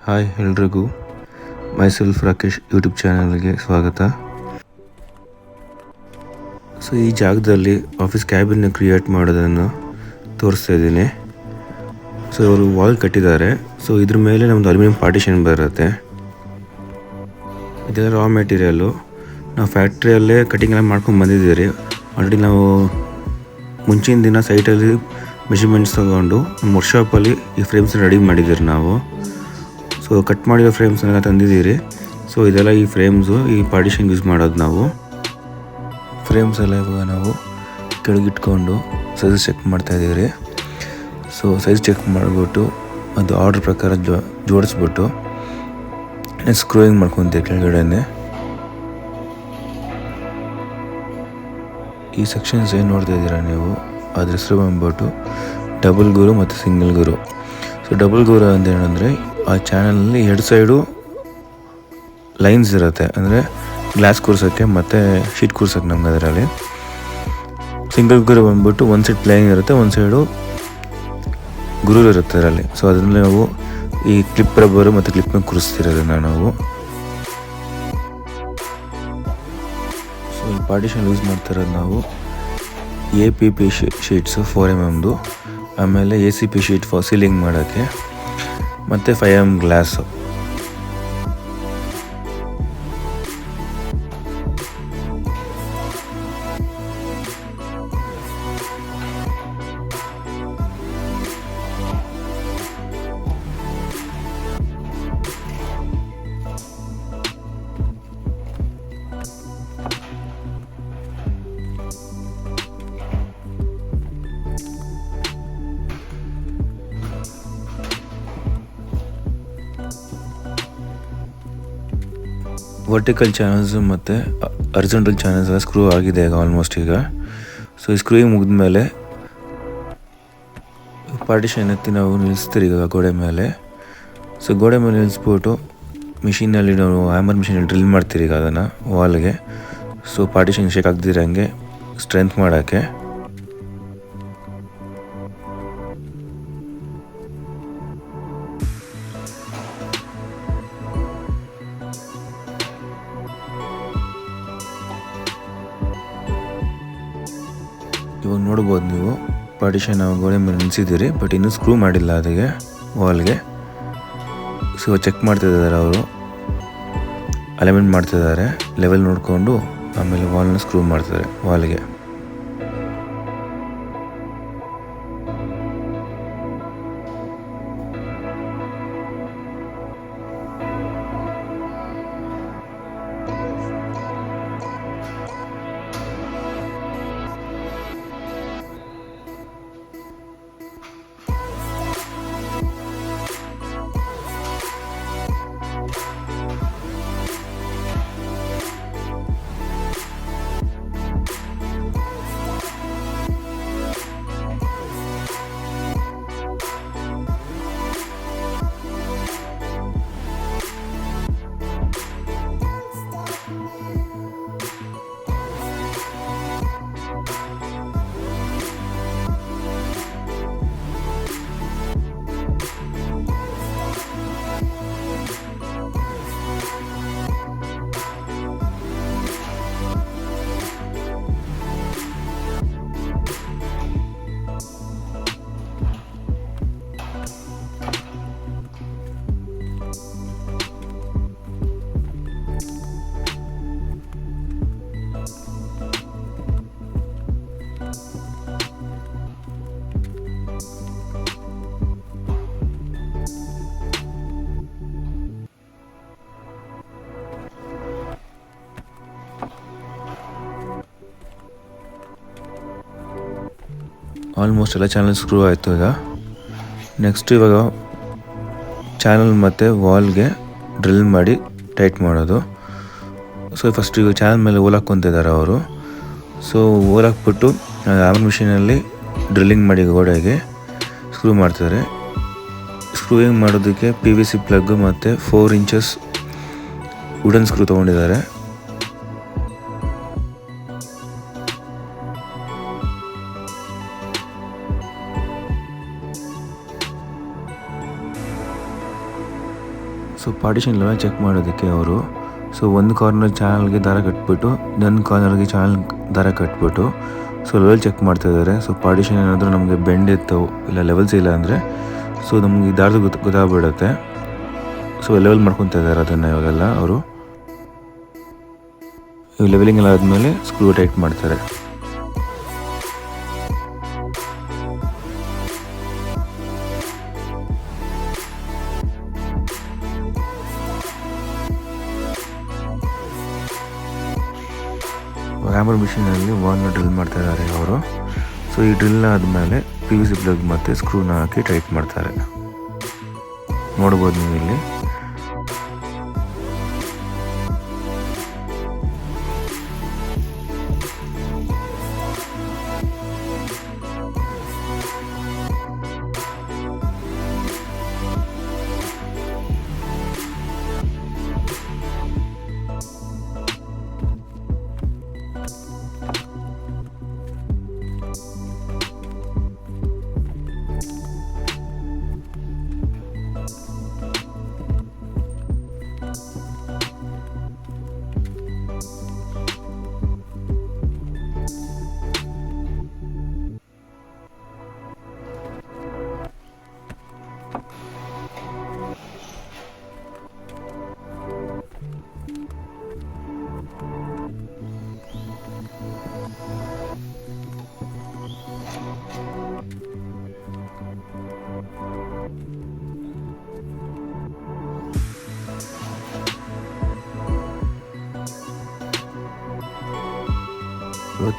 Hi ಎಲ್ರಿಗೂ myself Rakesh YouTube ಚಾನಲ್ಗೆ ಸ್ವಾಗತ. ಸೊ ಈ ಜಾಗದಲ್ಲಿ ಆಫೀಸ್ ಕ್ಯಾಬಿನ್ನ ಕ್ರಿಯೇಟ್ ಮಾಡೋದನ್ನು ತೋರಿಸ್ತಾ ಇದ್ದೀನಿ. ಸೊ ಇವರು ವಾಲ್ ಕಟ್ಟಿದ್ದಾರೆ. ಸೊ ಇದ್ರ ಮೇಲೆ ನಮ್ಮದು ಅಲ್ಯೂಮಿನಿಯಂ ಪಾರ್ಟಿಷನ್ ಬರುತ್ತೆ. ಇದೆಲ್ಲ ರಾ ಮೆಟೀರಿಯಲ್ಲು. ನಾವು ಫ್ಯಾಕ್ಟ್ರಿಯಲ್ಲೇ ಕಟಿಂಗ್ ಎಲ್ಲ ಮಾಡ್ಕೊಂಡು ಬಂದಿದ್ದೀರಿ. ಆಲ್ರೆಡಿ ನಾವು ಮುಂಚಿನ ದಿನ ಸೈಟಲ್ಲಿ ಮೆಷರ್ಮೆಂಟ್ಸ್ ತೊಗೊಂಡು ನಮ್ಮ ವರ್ಕ್ಶಾಪಲ್ಲಿ ಈ ಫ್ರೇಮ್ಸ್ ರೆಡಿ ಮಾಡಿದ್ದೀರಿ ನಾವು. ಸೊ ಕಟ್ ಮಾಡಿರೋ ಫ್ರೇಮ್ಸ್ನೆಲ್ಲ ತಂದಿದ್ದೀರಿ. ಸೊ ಇದೆಲ್ಲ ಈ ಫ್ರೇಮ್ಸು, ಈ ಪಾರ್ಟಿಷನ್ ಯೂಸ್ ಮಾಡೋದು ನಾವು. ಫ್ರೇಮ್ಸ್ ಎಲ್ಲ ಇವಾಗ ನಾವು ಕೆಳಗಿಟ್ಕೊಂಡು ಸೈಜ್ ಚೆಕ್ ಮಾಡ್ತಾಯಿದ್ದೀರಿ. ಸೊ ಸೈಜ್ ಚೆಕ್ ಮಾಡಿಬಿಟ್ಟು ಅದು ಆರ್ಡ್ರ್ ಪ್ರಕಾರ ಜೋಡಿಸ್ಬಿಟ್ಟು ಸ್ಕ್ರೂಯಿಂಗ್ ಮಾಡ್ಕೊತೀವಿ ಕೆಳಗಡೆನೆ. ಈ ಸೆಕ್ಷನ್ಸ್ ಏನು ನೋಡ್ತಾ ಇದ್ದೀರಾ ನೀವು, ಅದ್ರ ಹೆಸರು ಬಂದ್ಬಿಟ್ಟು ಡಬಲ್ ಗೂರು ಮತ್ತು ಸಿಂಗಲ್ ಗೂರು. ಸೊ ಡಬಲ್ ಗೂರು ಅಂತ ಏನಂದರೆ ಆ ಚಾನಲಲ್ಲಿ ಎರಡು ಸೈಡು ಲೈನ್ಸ್ ಇರುತ್ತೆ, ಅಂದರೆ ಗ್ಲಾಸ್ ಕೂರ್ಸೋಕ್ಕೆ ಮತ್ತು ಶೀಟ್ ಕೂರ್ಸೋಕ್ಕೆ ನಮ್ಗೆ ಅದರಲ್ಲಿ. ಸಿಂಗಲ್ ಗುರು ಬಂದ್ಬಿಟ್ಟು ಒಂದು ಸೈಡ್ ಪ್ಲೇನ್ ಇರುತ್ತೆ, ಒಂದು ಸೈಡು ಗುರು ಇರುತ್ತೆ ಅದರಲ್ಲಿ. ಸೊ ಅದರಲ್ಲಿ ನಾವು ಈ ಕ್ಲಿಪ್ ರಬ್ಬರು ಮತ್ತು ಕ್ಲಿಪ್ನ ಕೂರಿಸ್ತಿರೋದನ್ನು ನಾವು. ಸೊ ಈ ಪಾರ್ಟಿಷನ್ ಯೂಸ್ ಮಾಡ್ತಿರೋದು ನಾವು APP ಶೀಟ್ಸು 4mm, ಆಮೇಲೆ ACP ಶೀಟ್ ಫಾರ್ ಸೀಲಿಂಗ್ ಮಾಡೋಕ್ಕೆ, ಮತ್ತು 5mm ಗ್ಲಾಸು. ವರ್ಟಿಕಲ್ ಚಾನಲ್ಸು ಮತ್ತು ಅರ್ಜೆಂಟಲ್ ಚಾನಲ್ಸ್ ಎಲ್ಲ ಸ್ಕ್ರೂ ಆಗಿದೆ ಈಗ ಆಲ್ಮೋಸ್ಟ್ ಈಗ. ಸೊ ಈ ಸ್ಕ್ರೂಯಿಂಗ್ ಮುಗಿದ್ಮೇಲೆ ಪಾರ್ಟಿಷನ್ ಎತ್ತಿ ನಾವು ನಿಲ್ಲಿಸ್ತೀರಿ ಈಗ ಗೋಡೆ ಮೇಲೆ. ಸೊ ಗೋಡೆ ಮೇಲೆ ನಿಲ್ಲಿಸ್ಬಿಟ್ಟು ಮಿಷಿನಲ್ಲಿ ನಾವು ಹ್ಯಾಮರ್ ಮಿಷಿನಲ್ಲಿ ಡ್ರಿಲ್ ಮಾಡ್ತೀರಿ ಈಗ ಅದನ್ನು ವಾಲ್ಗೆ. ಸೊ ಪಾರ್ಟಿಷನ್ ಶೇಕ್ ಆಗದಿರಂಗೆ ಸ್ಟ್ರೆಂತ್ ಮಾಡೋಕ್ಕೆ. ಇವಾಗ ನೋಡ್ಬೋದು ನೀವು ಪಾರ್ಟಿಷನ್ ನಾವು ಗೋಡೆ ಮೇಲೆ ನಿಲ್ಲಿಸಿದ್ದೀರಿ, ಬಟ್ ಇನ್ನೂ ಸ್ಕ್ರೂ ಮಾಡಿಲ್ಲ ಅದಕ್ಕೆ ವಾಲ್ಗೆ. ಸೊ ಚೆಕ್ ಮಾಡ್ತಿದ್ದಾರೆ ಅವರು, ಅಲೈನ್ಮೆಂಟ್ ಮಾಡ್ತಿದ್ದಾರೆ, ಲೆವೆಲ್ ನೋಡಿಕೊಂಡು ಆಮೇಲೆ ವಾಲ್ನ ಸ್ಕ್ರೂ ಮಾಡ್ತಾರೆ ವಾಲ್ಗೆ. ಆಲ್ಮೋಸ್ಟ್ ಎಲ್ಲ ಚಾನಲ್ ಸ್ಕ್ರೂ ಆಯಿತು ಈಗ. ನೆಕ್ಸ್ಟ್ ಇವಾಗ ಚಾನಲ್ ಮತ್ತು ವಾಲ್ಗೆ ಡ್ರಿಲ್ ಮಾಡಿ ಟೈಟ್ ಮಾಡೋದು. ಸೊ ಫಸ್ಟ್ ಈಗ ಚಾನಲ್ ಮೇಲೆ ಹೋಲ್ ಹಾಕ್ಕೊತಿದ್ದಾರೆ ಅವರು. ಸೊ ಹೋಲ್ ಹಾಕ್ಬಿಟ್ಟು ಹ್ಯಾಮರ್ ಮಿಷಿನಲ್ಲಿ ಡ್ರಿಲ್ಲಿಂಗ್ ಮಾಡಿ ಗೋಡೆಗೆ ಸ್ಕ್ರೂ ಮಾಡ್ತಾರೆ. ಸ್ಕ್ರೂಯಿಂಗ್ ಮಾಡೋದಕ್ಕೆ PVC ಪ್ಲಗ್ ಮತ್ತು 4 ಇಂಚಸ್ ವುಡನ್ ಸ್ಕ್ರೂ ತೊಗೊಂಡಿದ್ದಾರೆ. ಸೊ ಪಾರ್ಟಿಷನ್ ಲೆವೆಲ್ ಚೆಕ್ ಮಾಡೋದಕ್ಕೆ ಅವರು ಒಂದು ಕಾರ್ನರ್ ಚಾನಲ್ಗೆ ದಾರ ಕಟ್ಬಿಟ್ಟು ಇನ್ನೊಂದು ಕಾರ್ನರ್ಗೆ ಚಾನಲ್ ದಾರ ಕಟ್ಬಿಟ್ಟು ಲೆವೆಲ್ ಚೆಕ್ ಮಾಡ್ತಾಯಿದ್ದಾರೆ. ಪಾರ್ಟಿಷನ್ ಏನಾದರೂ ನಮಗೆ ಬೆಂಡ್ ಇತ್ತು ಇಲ್ಲ ಲೆವೆಲ್ಸ್ ಇಲ್ಲ ಅಂದರೆ ನಮಗೆ ಈ ದಾರದ ಗೊತ್ತಾಗ್ಬಿಡುತ್ತೆ. ಲೆವೆಲ್ ಮಾಡ್ಕೊತಾ ಇದ್ದಾರೆ ಅದನ್ನು ಇವಾಗೆಲ್ಲ ಅವರು. ಲೆವೆಲಿಂಗ್ ಎಲ್ಲ ಆದಮೇಲೆ ಸ್ಕ್ರೂ ಟೈಟ್ ಮಾಡ್ತಾರೆ. ಹ್ಯಾಮರ್ ಮಿಷಿನಲ್ಲಿ ವಾಲ್ನ ಡ್ರಿಲ್ ಮಾಡ್ತಾ ಇದ್ದಾರೆ ಅವರು. ಈ ಡ್ರಿಲ್ ಆದಮೇಲೆ PVC ಪ್ಲಗ್ ಮತ್ತು ಸ್ಕ್ರೂನ ಹಾಕಿ ಟೈಟ್ ಮಾಡ್ತಾರೆ. ನೋಡ್ಬೋದು ನೀವು ಇಲ್ಲಿ.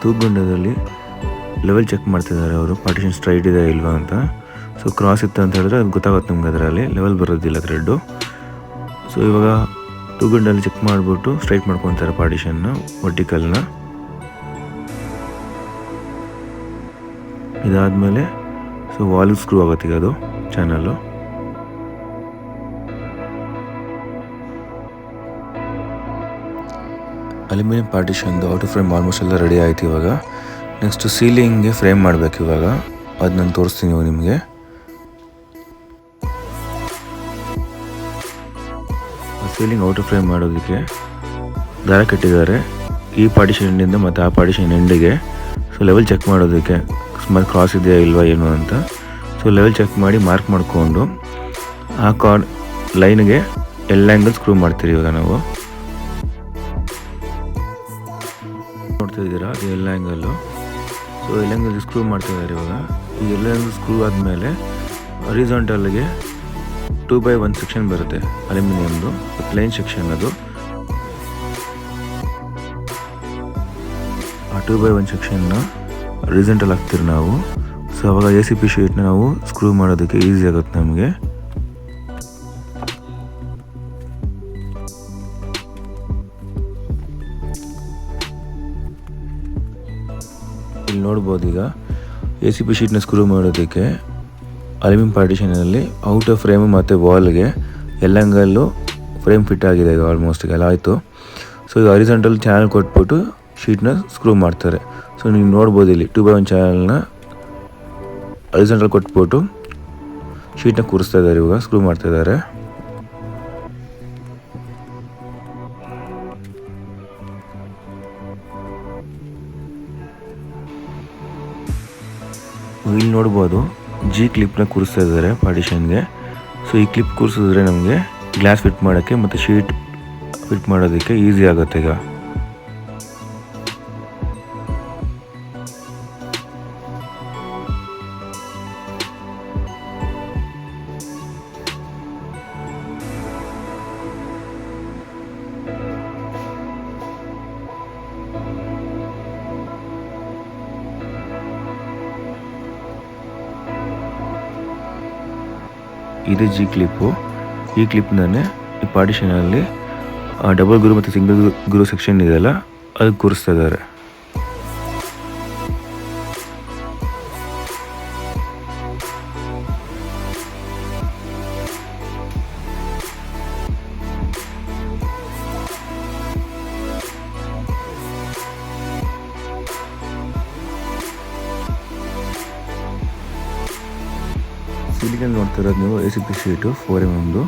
ತೂಗುಂಡದಲ್ಲಿ ಲೆವೆಲ್ ಚೆಕ್ ಮಾಡ್ತಿದ್ದಾರೆ ಅವರು. ಪಾರ್ಟಿಷನ್ ಸ್ಟ್ರೈಟ್ ಇದೆ ಇಲ್ವಾ ಅಂತ. ಕ್ರಾಸ್ ಇತ್ತು ಅಂತ ಹೇಳಿದ್ರೆ ಅದು ಗೊತ್ತಾಗುತ್ತೆ ನಮ್ಗೆ. ಅದರಲ್ಲಿ ಲೆವೆಲ್ ಬರೋದಿಲ್ಲ ಥ್ರೆಡ್ಡು. ಇವಾಗ ತೂಗುಂಡಲ್ಲಿ ಚೆಕ್ ಮಾಡಿಬಿಟ್ಟು ಸ್ಟ್ರೈಟ್ ಮಾಡ್ಕೊತಾರೆ ಪಾರ್ಟಿಷನ್ನ, ವರ್ಟಿಕಲ್ನ. ಇದಾದಮೇಲೆ ವಾಲ್ಗೆ ಸ್ಕ್ರೂ ಆಗುತ್ತೆ ಈಗ ಅದು ಚಾನಲ್ಲು. ಅಲ್ಯೂಮಿನಿಯಂ ಪಾರ್ಟಿಷನ್ದು ಔಟರ್ ಫ್ರೇಮ್ ಆಲ್ಮೋಸ್ಟ್ ಎಲ್ಲ ರೆಡಿ ಆಯಿತು. ಇವಾಗ ನೆಕ್ಸ್ಟ್ ಸೀಲಿಂಗ್ಗೆ ಫ್ರೇಮ್ ಮಾಡಬೇಕು. ಇವಾಗ ಅದು ನಾನು ತೋರಿಸ್ತೀನಿ ನಿಮಗೆ. ಸೀಲಿಂಗ್ ಔಟರ್ ಫ್ರೇಮ್ ಮಾಡೋದಕ್ಕೆ ದಾರ ಕಟ್ಟಿದ್ದಾರೆ ಈ ಪಾರ್ಟಿಷನ್ ಎಂಡಿಂದ ಮತ್ತು ಆ ಪಾರ್ಟಿಷನ್ ಎಂಡಿಗೆ. ಲೆವೆಲ್ ಚೆಕ್ ಮಾಡೋದಕ್ಕೆ ಸುಮಾರು ಕ್ರಾಸ್ ಇದೆಯಾ ಇಲ್ವಾ ಏನು ಅಂತ. ಲೆವೆಲ್ ಚೆಕ್ ಮಾಡಿ ಮಾರ್ಕ್ ಮಾಡಿಕೊಂಡು ಆ ಲೈನ್ಗೆ ಎಲ್ಲ ಆ್ಯಂಗಲ್ ಸ್ಕ್ರೂ ಮಾಡ್ತೀರಿ ಇವಾಗ ನಾವು. ನೋಡ್ತಾ ಇದ್ದೀರಾ ಅದು ಎಲ್ಲ ಆ್ಯಂಗಲ್ಲು. ಎಲ್ಲ ಆ್ಯಂಗಲ್ ಸ್ಕ್ರೂ ಮಾಡ್ತಾ ಇದ್ದಾರೆ ಇವಾಗ. ಈ ಎಲ್ಲ ಆ್ಯಂಗಲ್ ಸ್ಕ್ರೂ ಆದಮೇಲೆ ಹಾರಿಜಾಂಟಲ್ಗೆ 2/1 ಸೆಕ್ಷನ್ ಬರುತ್ತೆ ಅಲ್ಯೂಮಿನಿಯಮ್ದು, ಪ್ಲೇನ್ ಸೆಕ್ಷನ್ ಅದು. ಆ 2/1 ಸೆಕ್ಷನ್ನ ಹಾರಿಜಾಂಟಲ್ ಹಾಕ್ತೀರಿ ನಾವು. ಅವಾಗ ACP ಶೀಟ್ನ ನಾವು ಸ್ಕ್ರೂ ಮಾಡೋದಕ್ಕೆ ಈಸಿ ಆಗುತ್ತೆ ನಮಗೆ. ಇಲ್ಲಿ ನೋಡ್ಬೋದು ಈಗ ACP ಶೀಟ್ನ ಸ್ಕ್ರೂ ಮಾಡೋದಕ್ಕೆ ಅಲ್ಯೂಮಿನಿಯಂ ಪಾರ್ಟಿಷನಲ್ಲಿ ಔಟರ್ ಫ್ರೇಮು ಮತ್ತು ವಾಲ್ಗೆ ಎಲ್ಲ ಆ್ಯಂಗಲ್ಲು ಫ್ರೇಮ್ ಫಿಟ್ ಆಗಿದೆ ಈಗ ಆಲ್ಮೋಸ್ಟ್ ಎಲ್ಲ ಆಯಿತು. ಈಗ ಹಾರಿಜಾಂಟಲ್ ಚಾನಲ್ ಕೊಟ್ಬಿಟ್ಟು ಶೀಟ್ನ ಸ್ಕ್ರೂ ಮಾಡ್ತಾರೆ. ನೀವು ನೋಡ್ಬೋದು ಇಲ್ಲಿ 2/1 ಚಾನಲ್ನ ಹಾರಿಜಾಂಟಲ್ ಕೊಟ್ಬಿಟ್ಟು ಶೀಟ್ನ ಕೂರಿಸ್ತಾ ಇದ್ದಾರೆ. ಇವಾಗ ಸ್ಕ್ರೂ ಮಾಡ್ತಾ ಇದ್ದಾರೆ. ಇಲ್ಲಿ ನೋಡ್ಬೋದು G ಕ್ಲಿಪ್ನ ಕೂರಿಸ್ತಾ ಇದ್ದಾರೆ ಪಾರ್ಟಿಷನ್ಗೆ. ಈ ಕ್ಲಿಪ್ ಕೂರಿಸಿದ್ರೆ ನಮಗೆ ಗ್ಲಾಸ್ ಫಿಟ್ ಮಾಡೋಕ್ಕೆ ಮತ್ತು ಶೀಟ್ ಫಿಟ್ ಮಾಡೋದಕ್ಕೆ ಈಸಿ ಆಗುತ್ತೆ ಈಗ. ಇದು G ಕ್ಲಿಪ್ಪು. ಈ ಕ್ಲಿಪ್ನೇ ಈ ಪಾರ್ಟಿಷನಲ್ಲಿ ಡಬಲ್ ಗುರು ಮತ್ತು ಸಿಂಗಲ್ ಗುರು ಸೆಕ್ಷನ್ ಇದೆಯಲ್ಲ ಅದಕ್ಕೆ ಕೂರಿಸ್ತಾ ಇದ್ದಾರೆ. ಸೀಲಿಂಗಲ್ಲಿ ನೋಡ್ತಾ ಇರೋದು ನೀವು ACP ಶೀಟು 4mm.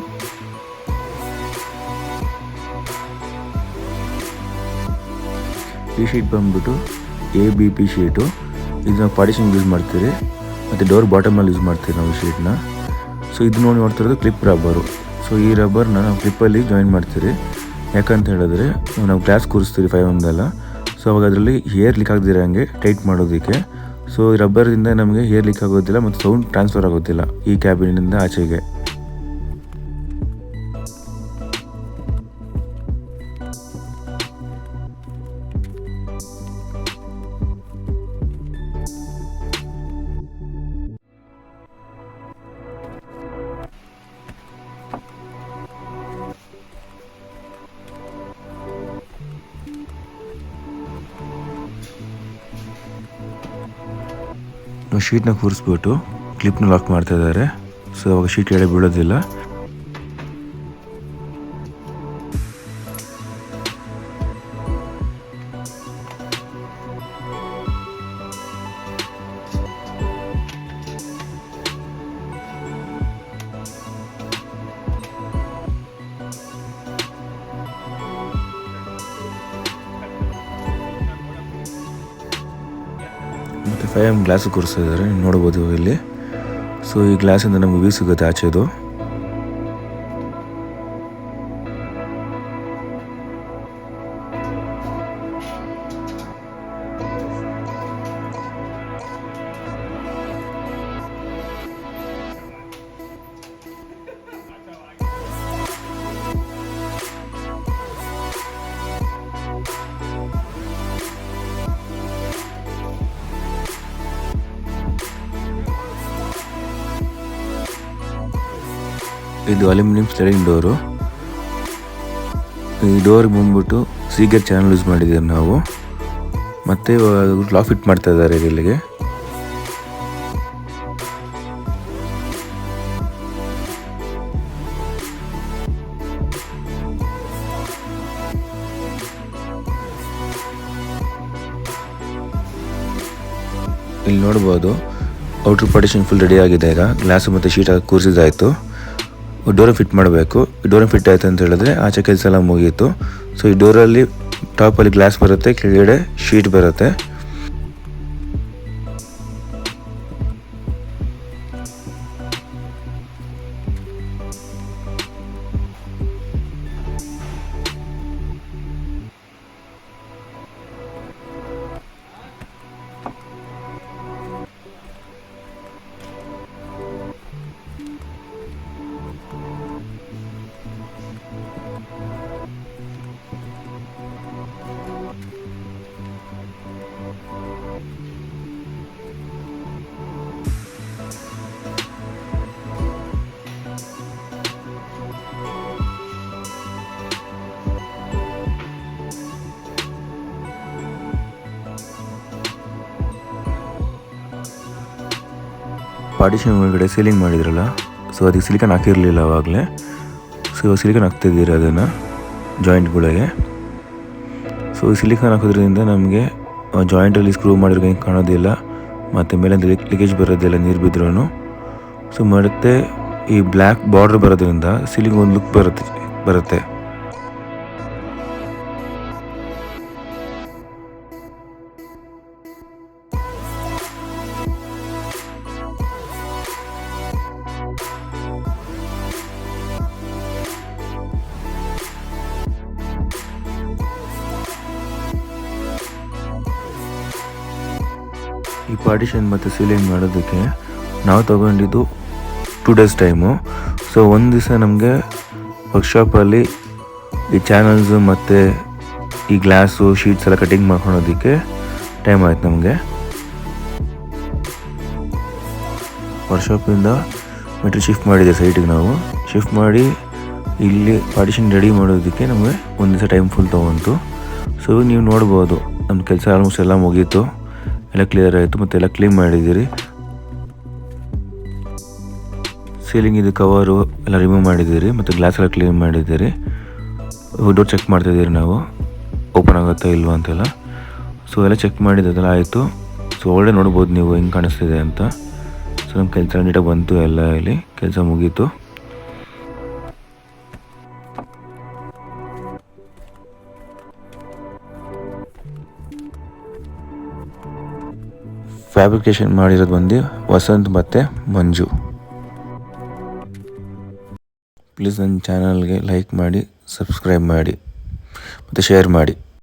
ಈ ಶೀಟ್ ಬಂದ್ಬಿಟ್ಟು ABP ಶೀಟು. ಇದು ನಾವು ಪಾರ್ಟಿಷನ್ ಯೂಸ್ ಮಾಡ್ತೀರಿ ಮತ್ತು ಡೋರ್ ಬಾಟಮಲ್ಲಿ ಯೂಸ್ ಮಾಡ್ತೀವಿ ನಾವು ಈ ಶೀಟ್ನ. ಸೊ ಇದು ನೋಡ್ತಿರೋದು ಕ್ಲಿಪ್ ರಬ್ಬರು. ಸೊ ಈ ರಬ್ಬರ್ನ ನಾವು ಕ್ಲಿಪ್ಪಲ್ಲಿ ಜಾಯಿನ್ ಮಾಡ್ತೀರಿ. ಯಾಕಂತ ಹೇಳಿದ್ರೆ ನಾವು ಗ್ಲಾಸ್ ಕೂರಿಸ್ತೀವಿ 5 ಸೊ ಅವಾಗ ಅದರಲ್ಲಿ ಏರ್ ಲೀಕ್ ಆಗದಿರೋ ಹಂಗೆ ಟೈಟ್ ಮಾಡೋದಕ್ಕೆ. ಸೊ ಈ ರಬ್ಬರಿಂದ ನಮಗೆ ಏರ್ ಲೀಕ್ ಆಗೋದಿಲ್ಲ ಮತ್ತು ಸೌಂಡ್ ಟ್ರಾನ್ಸ್ಫರ್ ಆಗೋದಿಲ್ಲ ಈ ಕ್ಯಾಬಿನಿಂದ ಆಚೆಗೆ. ಶೀಟ್ನ ಕೂರಿಸ್ಬಿಟ್ಟು ಕ್ಲಿಪ್ನ ಲಾಕ್ ಮಾಡ್ತಾ ಇದ್ದಾರೆ. ಸೊ ಅವಾಗ ಶೀಟ್ ಎಳೆ ಬೀಳೋದಿಲ್ಲ. ಮತ್ತು 5mm ಗ್ಲಾಸು ಕೂರಿಸ್ತಾ ಇದ್ದಾರೆ, ನೋಡ್ಬೋದು ಇಲ್ಲಿ. ಸೊ ಈ ಗ್ಲಾಸಿಂದ ನಮ್ಗೆ ವ್ಯೂ ಸಿಗುತ್ತೆ ಆಚೆದು. ಇದು ಅಲ್ಯೂಮಿನಿಯಂ ಸ್ಲೈಡಿಂಗ್ ಡೋರು. ಈ ಡೋರ್ಗೆ ಬಂದ್ಬಿಟ್ಟು ಸೀಗರ್ ಚಾನಲ್ ಯೂಸ್ ಮಾಡಿದ್ದೀವಿ ನಾವು. ಮತ್ತು ಲಾಕ್ ಫಿಟ್ ಮಾಡ್ತಾ ಇದ್ದಾರೆ ಇಲ್ಲಿಗೆ. ಇಲ್ಲಿ ನೋಡ್ಬೋದು ಔಟ್ರ್ ಪಾರ್ಟಿಷನ್ ಫುಲ್ ರೆಡಿ ಆಗಿದೆ. ಈಗ ಗ್ಲಾಸು ಮತ್ತು ಶೀಟ್ ಹಾಕಿ ಕೂರಿಸಿದಾಯಿತು. ಡೋರ್ ಫಿಟ್ ಮಾಡಬೇಕು. ಡೋರ್ ಫಿಟ್ ಆಯಿತು ಅಂತ ಹೇಳಿದ್ರೆ ಆಚೆ ಕೆಲಸ ಎಲ್ಲ ಮುಗೀತು. ಸೊ ಈ ಡೋರಲ್ಲಿ ಟಾಪಲ್ಲಿ ಗ್ಲಾಸ್ ಬರುತ್ತೆ, ಕೆಳಗಡೆ ಶೀಟ್ ಬರುತ್ತೆ. ಪಾರ್ಟಿಷನ್ ಒಳಗಡೆ ಸೀಲಿಂಗ್ ಮಾಡಿದ್ರಲ್ಲ, ಸೊ ಅದಕ್ಕೆ ಸಿಲಿಕಾನ್ ಹಾಕಿರಲಿಲ್ಲ ಆವಾಗಲೇ. ಸೊ ಸಿಲಿಕಾನ್ ಹಾಕ್ತಿದ್ದೀರಿ ಅದನ್ನು ಜಾಯಿಂಟ್ಗಳಿಗೆ. ಸೊ ಸಿಲಿಕಾನ್ ಹಾಕೋದ್ರಿಂದ ನಮಗೆ ಜಾಯಿಂಟಲ್ಲಿ ಸ್ಕ್ರೂ ಮಾಡಿರೋ ಹಿಂಗೆ ಕಾಣೋದಿಲ್ಲ, ಮತ್ತು ಮೇಲೆ ಲೀಕೇಜ್ ಬರೋದಿಲ್ಲ ನೀರು ಬಿದ್ರೂ. ಸೊ ಮತ್ತು ಈ ಬ್ಲ್ಯಾಕ್ ಬಾರ್ಡರ್ ಬರೋದ್ರಿಂದ ಸೀಲಿಂಗ್ ಒಂದು ಲುಕ್ ಬರುತ್ತೆ. ಈ ಪಾರ್ಟಿಷನ್ ಮತ್ತು ಸೀಲಿಂಗ್ ಮಾಡೋದಕ್ಕೆ ನಾವು ತೊಗೊಂಡಿದ್ದು 2 days ಟೈಮು. ಸೊ ಒಂದು ದಿವಸ ನಮಗೆ ವರ್ಕ್ಶಾಪಲ್ಲಿ ಈ ಚಾನಲ್ಸು ಮತ್ತು ಈ ಗ್ಲಾಸು ಶೀಟ್ಸ್ ಎಲ್ಲ ಕಟಿಂಗ್ ಮಾಡ್ಕೊಳೋದಕ್ಕೆ ಟೈಮ್ ಆಯ್ತು ನಮಗೆ. ವರ್ಕ್ಶಾಪಿಂದ ಮೆಟೀರಿಯಲ್ ಶಿಫ್ಟ್ ಮಾಡಿದೆ ಸೈಟಿಗೆ. ನಾವು ಶಿಫ್ಟ್ ಮಾಡಿ ಇಲ್ಲಿ ಪಾರ್ಟಿಷನ್ ರೆಡಿ ಮಾಡೋದಕ್ಕೆ ನಮಗೆ ಒಂದು ದಿವಸ ಟೈಮ್ ಫುಲ್ ತೊಗೊಂತು. ಸೊ ನೀವು ನೋಡ್ಬೋದು ನಮ್ಮ ಕೆಲಸ ಆಲ್ಮೋಸ್ಟ್ ಎಲ್ಲ ಮುಗೀತು, ಎಲ್ಲ ಕ್ಲಿಯರ್ ಆಯಿತು ಮತ್ತು ಎಲ್ಲ ಕ್ಲೀನ್ ಮಾಡಿದ್ದೀರಿ. ಸೀಲಿಂಗ್ ಇದು ಕವರು ಎಲ್ಲ ರಿಮೂವ್ ಮಾಡಿದ್ದೀರಿ ಮತ್ತು ಗ್ಲಾಸ್ ಎಲ್ಲ ಕ್ಲೀನ್ ಮಾಡಿದ್ದೀರಿ. ಡೋರ್ ಚೆಕ್ ಮಾಡ್ತಾಯಿದ್ದೀರಿ ನಾವು, ಓಪನ್ ಆಗುತ್ತಾ ಇಲ್ವಾ ಅಂತೆಲ್ಲ. ಸೊ ಎಲ್ಲ ಚೆಕ್ ಮಾಡಿದ್ದೆಲ್ಲ ಆಯಿತು. ಸೊ ಒಳ್ಳೆ ನೋಡ್ಬೋದು ನೀವು ಹೆಂಗೆ ಕಾಣಿಸ್ತಿದೆ ಅಂತ. ಸೊ ನಮ್ಮ ಕೆಲಸ ನೀಟಾಗಿ ಬಂತು, ಎಲ್ಲ ಇಲ್ಲಿ ಕೆಲಸ ಮುಗೀತು. ಫ್ಯಾಬ್ರಿಕೇಷನ್ ಮಾಡಿರೋದು ಬಂದು ವಸಂತ್ ಮತ್ತು ಮಂಜು. ಪ್ಲೀಸ್ ನನ್ನ ಚಾನಲ್ಗೆ ಲೈಕ್ ಮಾಡಿ, ಸಬ್ಸ್ಕ್ರೈಬ್ ಮಾಡಿ ಮತ್ತು ಶೇರ್ ಮಾಡಿ.